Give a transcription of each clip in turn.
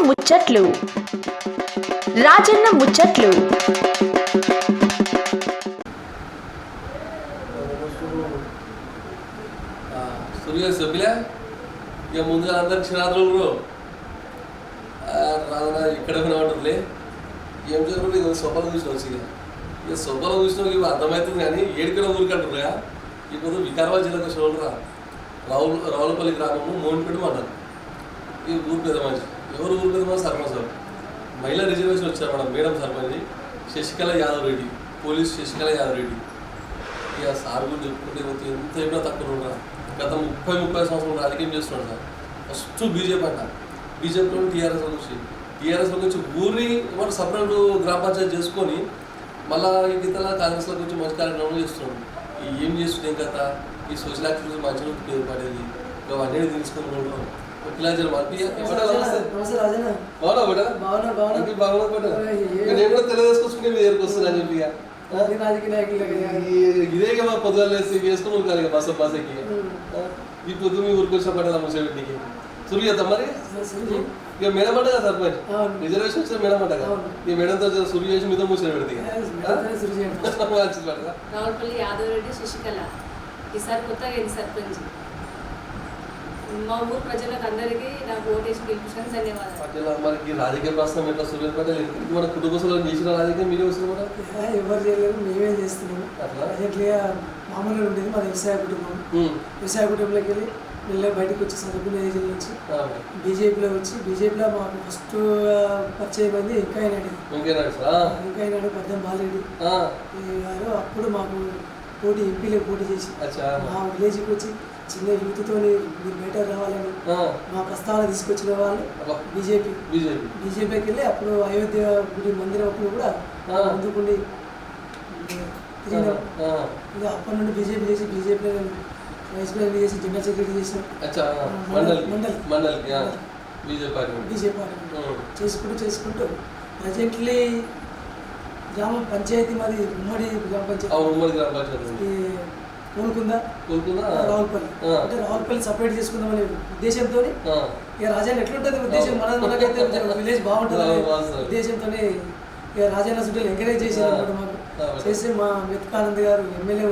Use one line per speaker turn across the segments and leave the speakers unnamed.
ముచ్చట్లు రాజన్న ముచ్చట్లు
సూర్య ఇక ముందుగా అందరికి క్షణార్థులు రాదనా ఇక్కడ ఉంటుందిలే ఏం జరుగుతుంది ఇక సొప్పలు చూసిన వచ్చి ఇక సొప్పలు చూసిన ఇవి అర్థమవుతుంది కానీ ఏడుకడ ఊరికంటున్నాయా ఇప్పుడు వికారాబాద్ జిల్లాకు చూడరా రావులపల్లి గ్రామము మోన్పేట అన్నారు ఈ ఊరు పెద్ద మనిషి ఎవరు ఊరు పెద్ద మనిషి సర్పంచ్ సార్ మహిళా రిజర్వేషన్ వచ్చారు మేడం సర్పంచ్ శశికళ యాదవ్ రెడ్డి పోలీస్ శశికళ యాదవ్ రెడ్డి ఇక సార్ గురించి చెప్పుకుంటే ఎంత అయినా తక్కువ ఉండరా గత 30 సంవత్సరాలు రాజకీయం చేస్తున్నాడు సార్ ఫస్ట్ బీజేపీ అంట బీజేపీలో టీఆర్ఎస్లో వచ్చి టీఆర్ఎస్లోకి వచ్చి ఊరిని ఏమంటే సపరేట్ గ్రామ పంచాయతీ చేసుకొని మళ్ళీ గీతలా కాంగ్రెస్లోకి వచ్చి మంచి కార్యక్రమం చేస్తున్నాడు ఏం చేస్తుంటే కథ ఈ సోషల్ యాక్టివిటీస్ మంచిగా ఉపయోగపడేది అవన్నీ తీసుకుని పిల్లలు నేను కూడా తెలియజేసుకొచ్చుకుంటే మీ దగ్గరకు వస్తున్నా అని చెప్పి ఇదే కదా పొద్దుగా వేసుకుని కాదు ఇక బస్ ఎక్కి ఈ పొద్దు మీ ఊరికి వచ్చిన పడ్డా ముసేపెట్టికి సురు చేద్దాం మరి ఇక మేడం అంట కదా సర్పంచ్ రిజర్వేషన్ వచ్చిన మేడం అంట కదా ఈ మేడంతో సురు చేసి మీతో ముసే పెడితే
రావులపల్లి యాదవ్ రెడ్డి శశికళ ఈసారి కొత్తగా అయింది సర్పంచ్ మా ఊరు ప్రజలకు అందరికీ నాకు ఓటేసి గెలిపించడానికి ధన్యవాదాలు.
మనకి రాజకీయ ప్రశ్న ఎట్లా సూర్య పటేల్ మన కుటుంబ సభ్యులు చేసిన రాజకీయం మీరే వస్తుంది కూడా
ఎవరు చేయలేదు మేమే చేస్తున్నాము అట్లా మామూలుగా ఉండేది మా వ్యవసాయ కుటుంబం వ్యవసాయ కుటుంబంలోకి వెళ్ళి వెళ్ళి బయటకు వచ్చి చదువుకున్న ఏజ్ నుంచి బీజేపీలో వచ్చి బీజేపీలో మాకు ఫస్ట్ పరిచయం అయింది వెంకయ్యనాయుడు పద్దెం బాలరెడ్డి గారు అప్పుడు మాకు ఎంపీలో పోటీ చేసి మా విలేజ్కి వచ్చి చిన్న యూత్తో మీరు బయట రావాలని మా ప్రస్తావన తీసుకొచ్చిన వాళ్ళు బీజేపీకి వెళ్ళి అప్పుడు అయోధ్య గుడి మందిరం అప్పుడు కూడా అందుకుండి తిరిగినాం ఇక అప్పటి నుండి బీజేపీ చేసి బీజేపీ వైస్ ప్రెసిడెంట్ చేసి జనరల్ సెక్రటరీ చేసిన బీజేపీ చేసుకుంటూ ప్రజెంట్లీ గ్రామ పంచాయతీ మాది ఉమ్మడి గ్రామ పంచాయతీ కోలుకుందా రావులపల్లి అంటే రావులపల్లి సపరేట్ చేసుకుందామనే ఉద్దేశంతో ఇక రాజాన్ని ఎట్లుంటుంది ఉద్దేశం మనకైతే విలేజ్ బాగుంటుంది ఉద్దేశంతో ఇక రాజాన్న సుడ్డలు ఎంకరేజ్ చేశారు అనమాట మాకు చేసి మా మెత్కానంద్ గారు ఎమ్మెల్యే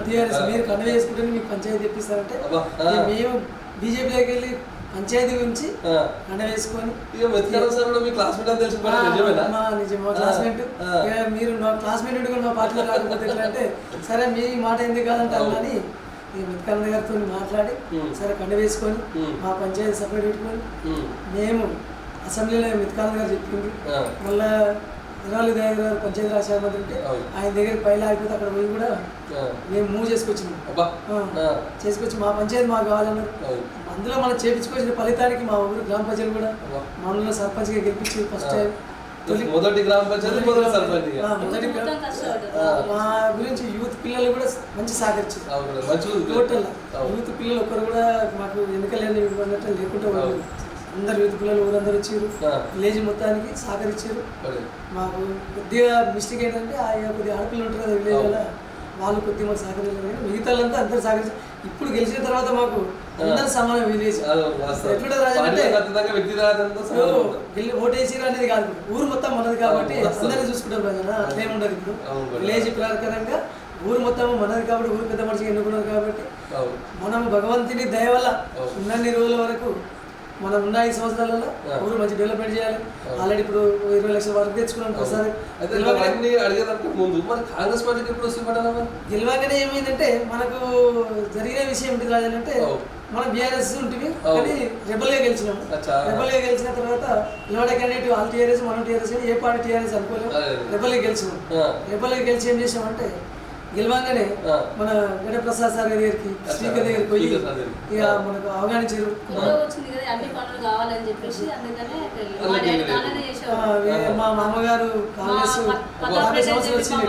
టీఆర్ఎస్ మీరు కన్వే చేసుకుంటే మీకు పంచాయతీ తెప్పిస్తారంటే మేము బీజేపీలోకి వెళ్ళి పంచాయతీ గురించి కండ వేసుకొని నిజం క్లాస్మేట్ మీరు నా క్లాస్మేట్ కూడా మా పార్టీలో రాకపోతే ఎట్లా అంటే సరే మీ మాట ఎందుకు కాదంటారు కానీ మెత్కానంద గారితో మాట్లాడి సరే కండ వేసుకొని మా పంచాయతీ సపరేట్ పెట్టుకొని మేము అసెంబ్లీలో మెత్కానంద గారు చెప్పింది మళ్ళా ఇరాలి దయాకర్ గారు పంచాయతీ రాజ్ శాఖ మంత్రి ఉంటే ఆయన దగ్గర పైన ఆగిపోతే అక్కడ పోయి కూడా మేము మూవ్ చేసుకొచ్చి మా పంచాయతీ మాకు కావాలన్నారు అందులో మనం చేపించుకొచ్చిన ఫలితానికి మా ఊరు గ్రామ ప్రజలు కూడా మనలో సర్పంచ్గా గెలిపించి ఫస్ట్ టైం
మొదటి గ్రామ పంచాయతీ
మా గురించి యూత్ పిల్లలు కూడా మంచి సహకరించారు టోటల్ యూత్ పిల్లలు ఒకరు కూడా మాకు వెనుకలేని లేకుండా అందరు యూత్ పిల్లలు ఊరందరూ వచ్చారు విలేజ్ మొత్తానికి సహకరించారు మాకు కొద్దిగా మిస్టేక్ ఏంటంటే కొద్దిగా ఆడపిల్లలు ఉంటారు కదా విలేజ్ వల్ల వాళ్ళు కొద్దిగా మాకు సహకరించారు కానీ మిగతా వాళ్ళంతా అందరూ సహకరించారు ఇప్పుడు గెలిచిన తర్వాత మాకు అందరూ సమానం విలేజ్ ఓటేసిరు అనేది కాదు ఊరు మొత్తం మనది కాబట్టి అందరినీ చూసుకుంటాం ప్రజలు అట్లేముండదు ఇప్పుడు విలేజ్ ప్రకారంగా ఊరు మొత్తం మనది కాబట్టి ఊరు పెద్ద మనిషిగా ఎన్నుకున్నారు కాబట్టి మనం భగవంతుని దయ వల్ల ఉన్నన్ని రోజుల వరకు మనం ఉన్న 5 సంవత్సరాలలో ఊరు మంచి డెవలప్మెంట్ చేయాలి ఆల్రెడీ ఇప్పుడు 20 లక్షల వరకు తెచ్చుకున్నాం ఒకసారి
ముందు మన కాంగ్రెస్ పార్టీకి ఎప్పుడు వస్తుంది
గెలవగానే ఏమైందంటే మనకు జరిగిన విషయం ఏంటి రాజంటే మనం బీఆర్ఎస్ ఉంటుంది కానీ రెబల్గా గెలిచినాం రెబల్గా గెలిచిన తర్వాత నిలబడే క్యాండిడేట్ వాళ్ళు టీఆర్ఎస్ మనం టీఆర్ఎస్ ఏ పార్టీ టీఆర్ఎస్ అనుకోలేము రెబల్గా గెలిచినాం రెబల్గా గెలిచి ఏం చేసామంటే గెలవంగానే మన గణప్రసాద్ సార్ దగ్గరికి స్పీకర్ దగ్గరికి పోయి ఇక మనకు అవగానించారు మా మామగారు కాంగ్రెస్ 50 సంవత్సరాలు వచ్చింది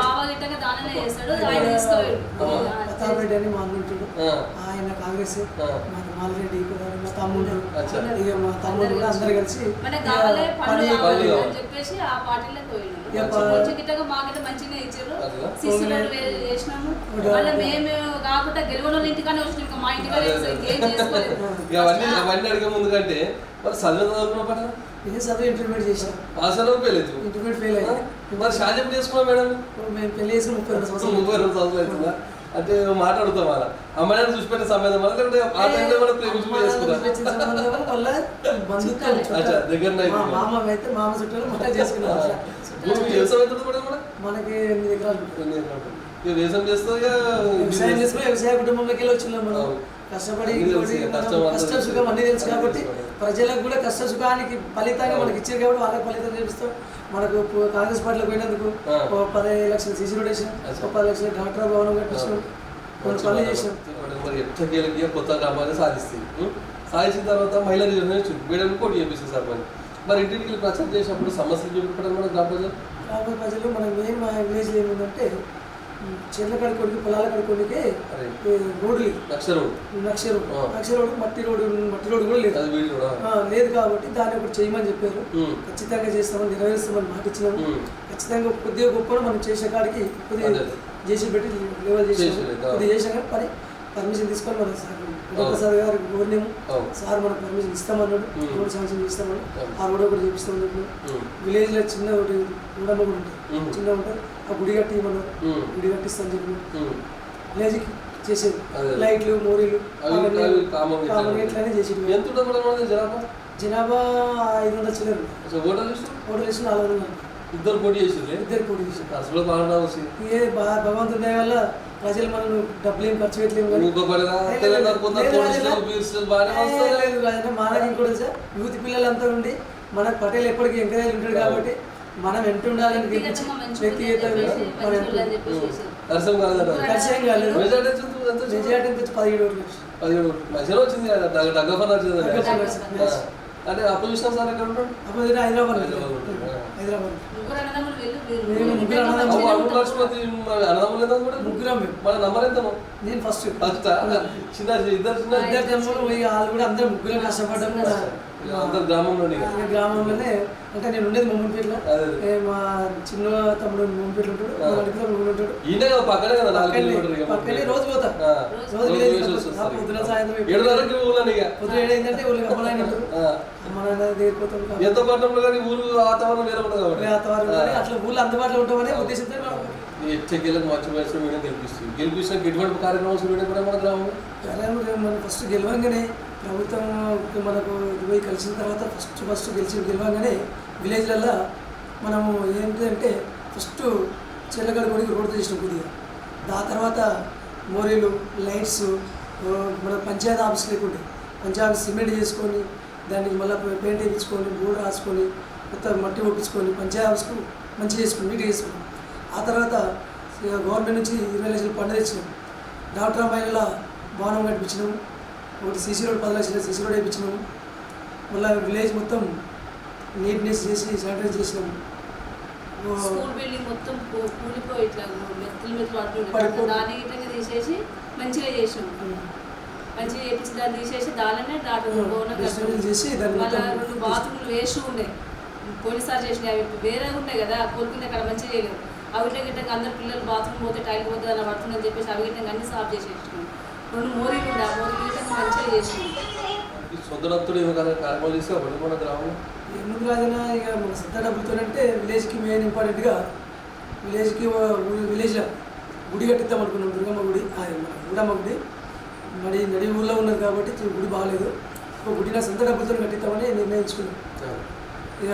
ప్రతాప్ రెడ్డి అని మా అన్నుంటాడు ఆయన కాంగ్రెస్,
ఆ.
మా మాలరెడ్డి కూడా మా తమ్ముడు,
అచ్చా.
ఇక మా తమ్ముడు కూడా అందరు కలిసి
మనకు
ఇక
కావాలి
పని
పనులు కావాలి
పనులు
అని చెప్పేసి ఆ పార్టీలకు పోయినాము.
ఇక
కొంచెం గిట్టగా మాకైతే మంచిగా ఇచ్చారు.
అట్లా?
సిసి రోడ్డు వేసినాము. మళ్ళీ మేము కాకుండా గెలవడం ఇంటికానే వచ్చినాం. ఇంకా మా ఇంటికానే ఏం చేసుకోలేదు.
ఇక అవన్నీ అడిగే ముందు కంటే మరి చదివి చదువుకున్న పడ
ఇదే చదువు ఇంటర్మీడియట్ చేసాం.
పాస్ అయినా పెళ్ళలేదు.
ఇంటర్మీడియట్ ఫెయిల్ అయ్యాం.
మరి షాజీ చేసుకున్నాం మేడం.
మేము పెళ్లి చేసిన 32 సంవత్సరాలు.
32 సంవత్సరాలు అవుతుందా? అంటే మాట్లాడుతాం అలా అమ్మాయిని చూసిపెట్టిన సమయం వల్ల లేకపోతే ఆ టైంలో మనం ప్రేమించుకుని చేసుకున్నాం. అచ్చా దగ్గర
మామ అయితే మామ చుట్టాలు మళ్ళీ చేసుకున్నాం.
వ్యవసాయం ఎంత కూడా కూడా
మనకి 8 ఎకరాలు ఉంటుంది.
ఇక వ్యవసాయం చేస్తే
వ్యవసాయం చేసుకుని వ్యవసాయ కుటుంబంలోకి వెళ్ళి వచ్చినాం మనం. కష్టపడి కష్ట సుఖం అన్ని తెలుసు కాబట్టి ప్రజలకు కూడా కష్ట సుఖానికి ఫలితంగా మనకి ఇచ్చారు కాబట్టి వాళ్ళకి ఫలితం చూపిస్తాం. మనకు కాంగ్రెస్ పార్టీలో పోయినందుకు 15 లక్షల సీసీ రోడ్ వేసాం, 10 లక్షల డాక్టర్ భవనం కట్టించాం, కొన్ని పనులు చేసాం.
మరి ఎట్టకేలకి కొత్త గ్రామాన్ని సాధిస్తుంది. సాధించిన తర్వాత మహిళా రిజర్వేషన్ మేడం కోటి చేపిస్తుంది సార్ మరి ఇంటికి ప్రచారం చేసినప్పుడు సమస్యలు చూపించడం కూడా గ్రామ ప్రజలు
గ్రామ ప్రజలు మన మెయిన్ మా విలేజ్లో ఏముందంటే చెట్ల కడుకోనికి పొలాల కడుకోనికే రోడ్లు లక్ష రోడ్డు మట్టి రోడ్డు కూడా లేదు కాబట్టి దాన్ని ఒకటి చేయమని చెప్పారు. ఖచ్చితంగా చేస్తామని నెరవేరుస్తామని మాట ఇచ్చినాము. ఖచ్చితంగా కొద్దిగా గొప్ప మనం చేసే కాడికి కొద్దిగా చేసి పెట్టి లెవెల్ చేసాము. కొద్దిగా చేసాం కానీ పర్మిషన్ తీసుకొని మనం సార్ గారు కోరినాము. సార్ మనకు పర్మిషన్ ఇస్తామన్నాడు. రోడ్ శాంక్షన్ ఇస్తామన్నాడు. ఆ రోడ్ ఒకటి చేపిస్తామని చెప్పినాం. విలేజ్లో చిన్న ఒకటి గుడమ్మ కూడా ఉంటుంది, చిన్న ఉంటుంది. ఆ గుడి కట్టి ఇవ్వన్నారు, గుడి కట్టిస్తామని చెప్పినాం. విలేజ్కి చేసేది లైట్లు మోరీలు ఇట్లానే చేసేది. జనాభా 500 చిల్లరు. Voter list 400.
ఇద్దరు పోటీ చేసేది.
ఏ భగవంతుడి దయ వల్ల ప్రజలు మనం డబ్బులు ఏం ఖర్చు పెట్టలేము. మనకి ఇంకోటి సార్ యూత్ పిల్లలంతా ఉండి మనకు పటేల్ ఎప్పటికీ ఎంకరేజ్ ఉంటాడు కాబట్టి మనం ఎంత ఉండాలని వ్యక్తిగత ఖర్చు కాలేదు. మెజార్టీ 17 ఓట్లు.
17 మధ్యలో వచ్చింది దగ్గర అంటే అపోజిషన్ సార్ ఎక్కడ ఉంటాడు?
హైదరాబాద్. ముగ్గురం.
మన నంబర్ ఎంత?
నేను ఫస్ట్
చిన్న ఇద్దరు
వాళ్ళు కూడా అందరూ ముగ్గురం కష్టపడ్డాము. గ్రామంలోనే అంటే నేను ఉండేది మొమ్మపేటలో. మా చిన్న తమ్ముడు మొమ్మపేటలో ఉంటాడు, మా అడిగిన ఉంటాడు పక్కనే. రోజు పోతా, రోజు పొద్దున సాయంత్రం. పొద్దున 7 అయిందంటే ఊళ్ళకి అమ్మాయి ఉంటారు. అమ్మ నాన్న దగ్గరికి పోతాం.
ఎంత పట్టణంలో కానీ ఊరు వాతావరణం వేరే ఉంటుంది కాబట్టి
అట్లా ఊళ్ళో అందుబాటులో ఉంటామనే ఉద్దేశంతో
ఎచ్చకేళ్ళకి మంచి వయసు మీడియా గెలిపిస్తాం. ఎటువంటి కార్యక్రమం మీడియా కూడా మన గ్రామంలో
మనం ఫస్ట్ గెలవంగానే ప్రభుత్వం మనకు పోయి కలిసిన తర్వాత ఫస్ట్ గెలవంగానే విలేజ్లలో మనము ఏంటంటే ఫస్ట్ చెల్లగడ కొడికి రోడ్డు చేసినాం కొద్దిగా. దాని తర్వాత మోరీలు లైట్స్ మన పంచాయతీ ఆఫీస్ లేకుండే పంచాయతీ సిమెంట్ చేసుకొని దానికి మళ్ళీ పెయింట్ వేయించుకొని బోర్డు రాసుకొని కొత్త మట్టి ఒప్పించుకొని పంచాయతీ ఆఫీస్కు మంచిగా చేసుకుని నీట్గా చేసుకున్నాం. ఆ తర్వాత గవర్నమెంట్ నుంచి 20 లక్షలు ఫండ్ తెచ్చినాం. డాక్టర్ అమ్మాయిల భవనం కట్టించినాము. ఒకటి సీసీ రోడ్ 10 లక్షల సీసీ రోడ్ వేయించినాము. మళ్ళీ విలేజ్ మొత్తం నీట్నెస్ చేసి శానిటైజ్ చేసినాము.
స్కూల్ బిల్డింగ్ మొత్తం కూలిపోయి ఇట్లా మెత్తలు దాని విధంగా తీసేసి మంచిగా చేసినాము. మంచిగా చేపించి దాన్ని తీసేసి దానినే
చేసి
2 బాత్రూమ్లు వేసి ఉండే పోలీసారి చేసినాయి. అవి వేరే ఉంటాయి కదా కోరుకుంటే అక్కడ మంచిగా చేయలేదు. అవి గిట్టంగా అందరు పిల్లలు బాత్రూమ్ పోతే టైల్ పోతే అలా పడుతుందని చెప్పేసి అవి గిట్టంగా అన్ని సాఫ్ చేసేసినాం. 2 మోరీలు ఉండే ఆ మోరీలు గిట్టంగా మంచిగా చేసినాం.
ఎందుకు రాజనా ఇక మన సొంత డబ్బులతోనంటే విలేజ్కి మెయిన్ ఇంపార్టెంట్గా విలేజ్లో గుడి కట్టిద్దాం అనుకున్నాం. దుర్గమ్మ గుడి, గుడమ్మ గుడి నడి ఊళ్ళో ఉన్నది కాబట్టి గుడి బాగాలేదు. ఒక గుడి నా సొంత డబ్బులతో కట్టిద్దామని నిర్ణయించుకున్నాం. ఇక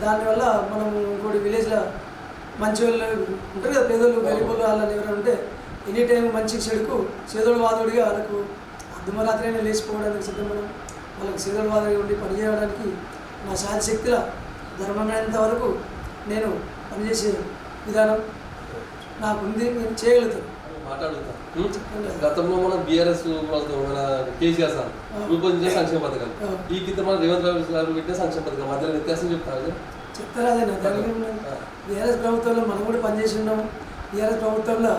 దానివల్ల మనం ఇంకోటి విలేజ్లో మంచి వాళ్ళు ఉంటారు కదా, పేదోళ్ళు గరీబ్ వాళ్ళు వాళ్ళని ఎవరైనా ఉంటే ఎనీ టైం మంచి చెడుకు చేదోడు వాదోడిగా వాళ్ళకు అర్ధమరాత్రైనా లేచిపోవడానికి సిద్ధపడం, వాళ్ళకి చేదోడు వాదోడిగా ఉండి పనిచేయడానికి నా శాంతిశక్తుల ధర్మమైనంత వరకు నేను పనిచేసే విధానం నాకుంది. నేను చేయగలుగుతాను.
గతంలో మనం బీఆర్ఎస్ మన కేసీఆర్ సార్ రూపొందించే సంక్షేమ పథకాలు, ఈ కింద మన రేవంత్ రెడ్డి గారు పెట్టే సంక్షేమ పథకం మధ్యలో వ్యత్యాసం చెప్తారు.
చెప్తారాదేనా దానికి బీఆర్ఎస్ ప్రభుత్వంలో మనం కూడా పనిచేసి ఉన్నాము. బీఆర్ఎస్ ప్రభుత్వంలో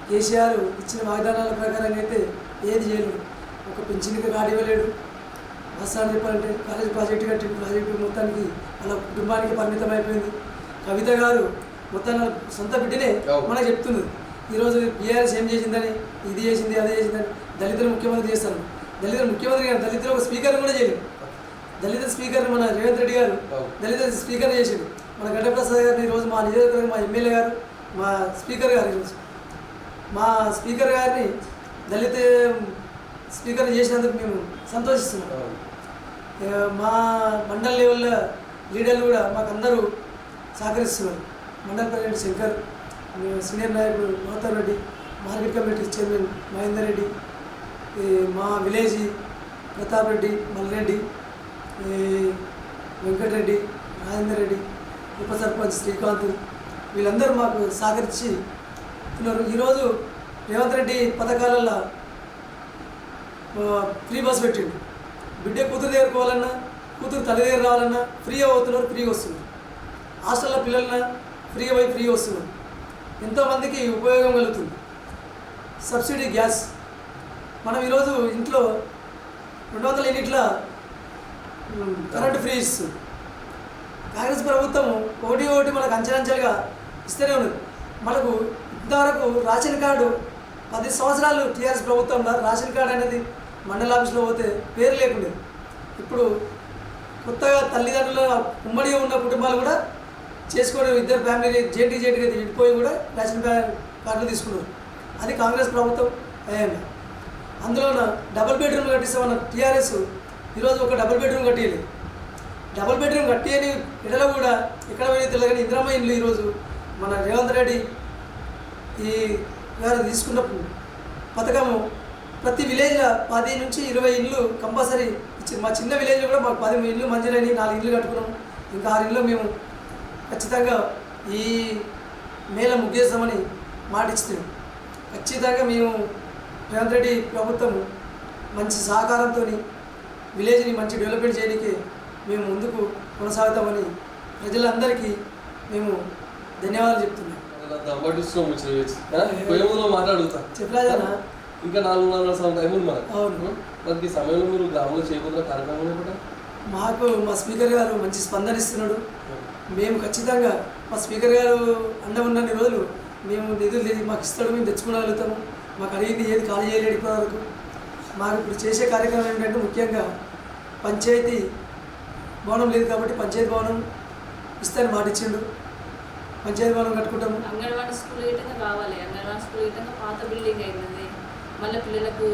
కేసీఆర్ ఇచ్చిన వాగ్దానాల ప్రకారంగా అయితే ఏది చేయలేదు. ఒక పింఛన్కి గాడి ఇవ్వలేడు. వాస్తవాన్ని చెప్పాలంటే కాలేజ్ ప్రాజెక్టు కట్టి ప్రాజెక్టు మొత్తానికి వాళ్ళ కుటుంబానికి పరిమితం అయిపోయింది. కవిత గారు మొత్తాన్ని సొంత బిడ్డనే మనకు చెప్తుంది. ఈరోజు బీఆర్ఎస్ ఏం చేసిందని, ఇది చేసింది అదే చేసిందని దళితులు ముఖ్యమంత్రి చేస్తారు. దళితులు ముఖ్యమంత్రి గారు దళితులు ఒక స్పీకర్ని కూడా చేయలేదు. దళిత స్పీకర్ని మన రేవంత్ రెడ్డి గారు దళిత స్పీకర్ని చేసిండు. మన గడ్డప్రసాద్ గారిని ఈరోజు మా నియోజకవర్గం మా ఎమ్మెల్యే గారు మా స్పీకర్ గారు ఈరోజు మా స్పీకర్ గారిని దళిత స్పీకర్ని చేసినందుకు మేము సంతోషిస్తున్నాం. మా మండల లెవెల్లో లీడర్లు కూడా మాకు అందరూ సహకరిస్తున్నారు. మండల ప్రెసిడెంట్ శంకర్, సీనియర్ నాయకుడు Navatar Reddy, market committee chairman Mahender Reddy, మా విలేజ్ ప్రతాప్ రెడ్డి, మల్రెడ్డి, వెంకటరెడ్డి, రాజేందర్ రెడ్డి, ఉప సర్పంచ్ శ్రీకాంత్, వీళ్ళందరూ మాకు సహకరించి ఉన్నారు. ఈరోజు రేవంత్ రెడ్డి పథకాలలో ఫ్రీ బస్ పెట్టిండు. బిడ్డ కూతురు దగ్గర పోవాలన్నా, కూతురు తల్లి దగ్గర రావాలన్నా ఫ్రీగా పోతున్నారు, ఫ్రీగా వస్తున్నారు. హాస్టల్లో పిల్లలన్నా ఫ్రీగా పోయి ఫ్రీగా వస్తున్నారు. ఎంతోమందికి ఉపయోగం కలుగుతుంది. సబ్సిడీ గ్యాస్ మనం ఈరోజు ఇంట్లో 200 యూనిట్ల కరెంటు ఫ్రీ ఇస్తుంది. కాంగ్రెస్ ప్రభుత్వం ఒకటి మనకు అంచెలంచెలుగా ఇస్తూనే ఉన్నది. మనకు ఇంతవరకు రేషన్ కార్డు 10 సంవత్సరాలు టీఆర్ఎస్ ప్రభుత్వంలో రేషన్ కార్డు అనేది మండల ఆఫీస్లో పోతే పేరు లేకుండేది. ఇప్పుడు కొత్తగా తల్లిదండ్రుల ఉమ్మడిగా ఉన్న కుటుంబాలు కూడా చేసుకొని ఇద్దరు ఫ్యామిలీ జేటీగా విడిపోయి కూడా రేషన్ కార్డులు తీసుకున్నారు. అది కాంగ్రెస్ ప్రభుత్వం అయ్యింది. అందులో డబుల్ బెడ్రూమ్ కట్టిస్తామన్న టీఆర్ఎస్ ఈరోజు ఒక డబుల్ బెడ్రూమ్ కట్టియలేదు. డబుల్ బెడ్రూమ్ కట్టియని ఇళ్ళలో కూడా ఎక్కడ పోయి తెలియదు. కానీ ఇందిరమ్మ ఇండ్లు ఈరోజు మన రేవంత్ రెడ్డి ఈ గారు తీసుకున్న పథకము ప్రతి విలేజ్లో 10 నుంచి 20 ఇండ్లు కంపల్సరీ ఇచ్చింది. మా చిన్న విలేజ్లో కూడా మాకు 10 ఇండ్లు మంజూరైనవి, 4 ఇండ్లు కట్టుకున్నాము. ఇంకా 6 ఇండ్లు మేము ఖచ్చితంగా ఈ మేళ ముగ్గేస్తామని మాట ఇస్తున్నాం. ఖచ్చితంగా మేము రేవంత్ రెడ్డి ప్రభుత్వం మంచి సహకారంతో విలేజ్ని మంచి డెవలప్మెంట్ చేయడానికి మేము ముందుకు కొనసాగుతామని ప్రజలందరికీ మేము ధన్యవాదాలు చెప్తున్నాం.
మాట్లాడుతా
చెప్పలేదన్నా
ఇంకా 4 టైం ఉంది మనకు. అవును, మనకి ఈ సమయంలో మీరు గ్రామంలో చేయబోతున్న కార్యక్రమం కూడా
మాకు మా స్పీకర్ గారు మంచి స్పందన ఇస్తున్నాడు. మేము ఖచ్చితంగా మా స్పీకర్ గారు అండ ఉన్నన్ని రోజులు మేము నిధులు మాకు ఇస్తాడు, మేము తెచ్చుకోగలుగుతాము. మాకు అడిగింది ఏది ఖాళీ చేయలేడు ఇప్పటివరకు. మాకు ఇప్పుడు చేసే కార్యక్రమం ఏంటంటే ముఖ్యంగా పంచాయతీ భవనం లేదు కాబట్టి పంచాయతీ భవనం ఇస్తాను మాట ఇచ్చిండు. పంచాయతీ భవనం కట్టుకుంటాము.
అంగన్వాడీ స్కూల్ గిట్టంగా కావాలి. అంగన్వాడీ స్కూల్ గిట్టంగా పాత బిల్డింగ్ అయినది. మళ్ళీ పిల్లలకు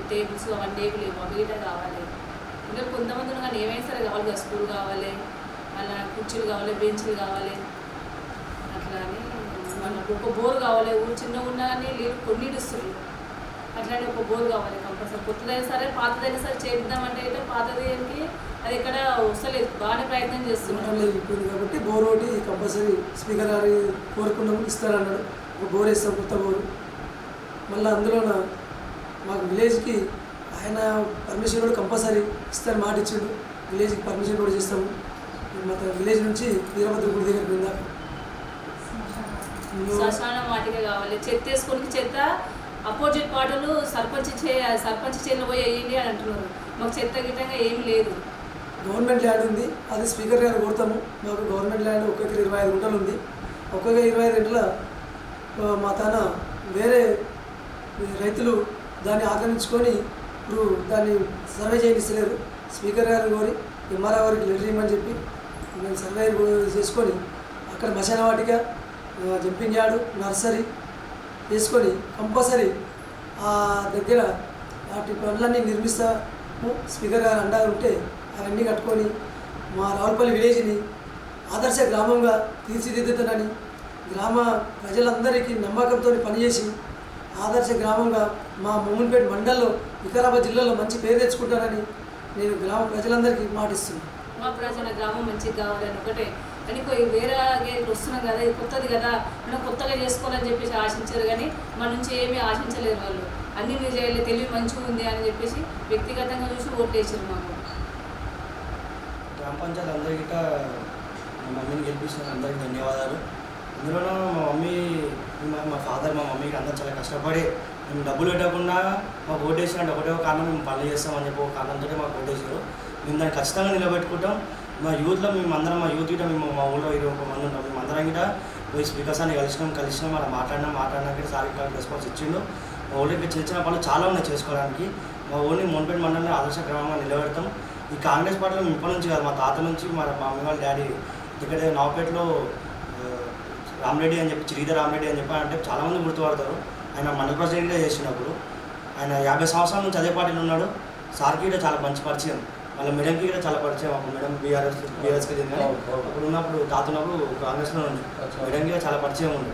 టేబుల్స్ 1 టేబుల్ అవి గిట్ట కావాలి. ఇంకా కొంతమంది కానీ ఏమైనా సరే కావాలి కదా, స్కూల్ కావాలి, మళ్ళీ కుర్చీలు కావాలి, బెంచ్లు కావాలి. అట్లా అని మళ్ళీ ఒక బోర్ కావాలి. ఊరు చిన్నగా ఉన్నా కానీ నీళ్ళు ఇస్తుంది. అట్లాంటి ఒక బోర్ కావాలి కంపల్సరీ. కొత్తదైనా సరే పాతదైనా సరే చేద్దామంటే అయితే పాతదేనికి అది ఇక్కడ వస్తలేదు. బాగానే ప్రయత్నం చేస్తున్నాం
ఇప్పుడు కాబట్టి బోర్ ఒకటి కంపల్సరీ స్పీకర్ గారు కోరుకున్నాము, ఇస్తారన్నాడు. ఒక బోర్ వేస్తాం, కొత్త బోరు. మళ్ళీ అందులో మాకు విలేజ్కి ఆయన పర్మిషన్ కూడా కంపల్సరీ ఇస్తారు మాట ఇచ్చిండు. విలేజ్కి పర్మిషన్ కూడా చేస్తాము. మొత్తం విలేజ్ నుంచి వీరభద్ర గుడి దగ్గర పోయిందా
శ్మశాన వాటిక కావాలి. చెత్త వేసుకొని చెత్త అపోజిట్ పార్టీలు సర్పంచ్ చేతిలో పోయి వేయండి అని అంటున్నారు. మాకు చెత్త గిట్టంగా ఏమీ లేదు.
గవర్నమెంట్ ల్యాండ్ ఉంది, అది స్పీకర్ గారు కోరుతాము. మాకు గవర్నమెంట్ ల్యాండ్ ఒక్కొక్కరు 25 గుంటలు ఉంది. ఒక్కొక్క 25 గుంటల మా తాన వేరే రైతులు దాన్ని ఆక్రమించుకొని ఇప్పుడు దాన్ని సర్వే చేయించలేరు. స్పీకర్ గారు కోరి ఎంఆర్ఆ గారికి లెటర్ ఇవ్వమని చెప్పి మేము సర్వే చేసుకొని అక్కడ మశాన వాటిక, జంపింగ్ యార్డు, నర్సరీ వేసుకొని కంపల్సరీ ఆ దగ్గర వాటి పనులన్నీ నిర్మిస్తాము. స్పీకర్ గారు అండా ఉంటే అవన్నీ కట్టుకొని మా రావులపల్లి విలేజ్ని ఆదర్శ గ్రామంగా తీర్చిదిద్దుతానని గ్రామ ప్రజలందరికీ నమ్మకంతో పనిచేసి ఆదర్శ గ్రామంగా మా మొమ్మన్పేట మండలంలో వికారాబాద్ జిల్లాలో మంచి పేరు తెచ్చుకుంటానని నేను గ్రామ ప్రజలందరికీ మాటిస్తున్నాను.
మా ప్రజల గ్రామం మంచిగా కావాలని ఒకటే. కానీ వేరే వస్తున్నాం కదా, ఇది కొత్తది కదా, మనం కొత్తగా చేసుకోవాలని చెప్పేసి ఆశించారు. కానీ మన నుంచి ఏమీ ఆశించలేరు వాళ్ళు. అన్నీ మీరు చేయాలి, తెలివి మంచిగా ఉంది అని చెప్పేసి వ్యక్తిగతంగా చూసి ఓట్లు వేసారు. మాకు
గ్రామ పంచాయతీ అందరికీ మా మమ్మీని గెలిపించిన అందరికీ ధన్యవాదాలు. అందులోనూ మా మమ్మీ, మా ఫాదర్, మా మమ్మీకి అందరూ చాలా కష్టపడి మేము డబ్బులు పెట్టకుండా మాకు ఓటేసినట్టు ఒకటే ఒక కారణం మేము పనులు చేస్తామని చెప్పి ఒక కారణంతో మాకు ఓటేసారు. మేము దాన్ని ఖచ్చితంగా నిలబెట్టుకుంటాం. మా యూత్లో మేమందరం మా యూత్ గిట్ట మేము మా ఊళ్ళో 21 మంది ఉంటాం. మేమందరం గిట్ట పోయి స్పీకర్స్ అని కలిసినాం అలా మాట్లాడినాక సార్ ఇట్లా రెస్పాన్స్ ఇచ్చిండు. మా ఊళ్ళో ఇంకా చిన్న చిన్న పనులు చాలా ఉన్నాయి చేసుకోవడానికి. మా ఊరిని మోన్పేట మండలంలో ఆదర్శ గ్రామంగా నిలబెడతాం. ఈ కాంగ్రెస్ పార్టీలో మేము ఇప్పటి నుంచి కాదు, మా తాత నుంచి మా మమ్మీ వాళ్ళ డాడీ ఇక్కడ నవపేటలో రామరెడ్డి అని చెప్పి చిరిగిద రామరెడ్డి అని చెప్పి అంటే చాలామంది గుర్తుపడతారు. ఆయన మండల ప్రెసిడెంట్గా చేసినప్పుడు ఆయన 50 సంవత్సరాల నుంచి అదే పార్టీలో ఉన్నాడు. సార్కి కూడా చాలా మంచి పరిచయం, వాళ్ళ మేడంకి కూడా చాలా పరిచయం. అప్పుడు మేడం బీఆర్ఎస్కి చెందిన అప్పుడు ఉన్నప్పుడు తాత ఉన్నప్పుడు కాంగ్రెస్లో ఉంది. మేడంకి కూడా చాలా పరిచయం ఉంది.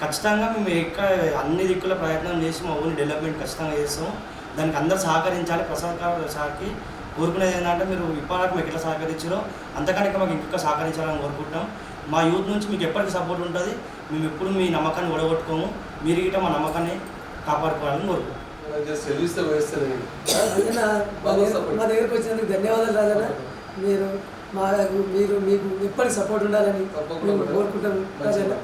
ఖచ్చితంగా మేము ఎక్కడ అన్ని దిక్కుల ప్రయత్నం చేసి మా ఊరిని డెవలప్మెంట్ ఖచ్చితంగా చేస్తాం. దానికి అందరూ సహకరించాలి. ప్రసాద్ సార్కి కోరుకునేది ఏంటంటే మీరు ఇప్పటివరకు మీకు ఎట్లా సహకరించారో అంతకన్నా మాకు ఇంకా సహకరించాలని కోరుకుంటున్నాం. మా యూత్ నుంచి మీకు ఎప్పటికీ సపోర్ట్ ఉంటుంది. మేము ఎప్పుడు మీ నమ్మకాన్ని ఓడగొట్టుకోము. మీరు గిట్ట మా నమ్మకాన్ని కాపాడుకోవాలని కోరుకుంటున్నాం.
మా దగ్గరకు వచ్చినందుకు ధన్యవాదాలు రాజన్న. మీకు ఎప్పటికీ సపోర్ట్ ఉండాలని మేము కోరుకుంటాం రాజన్న.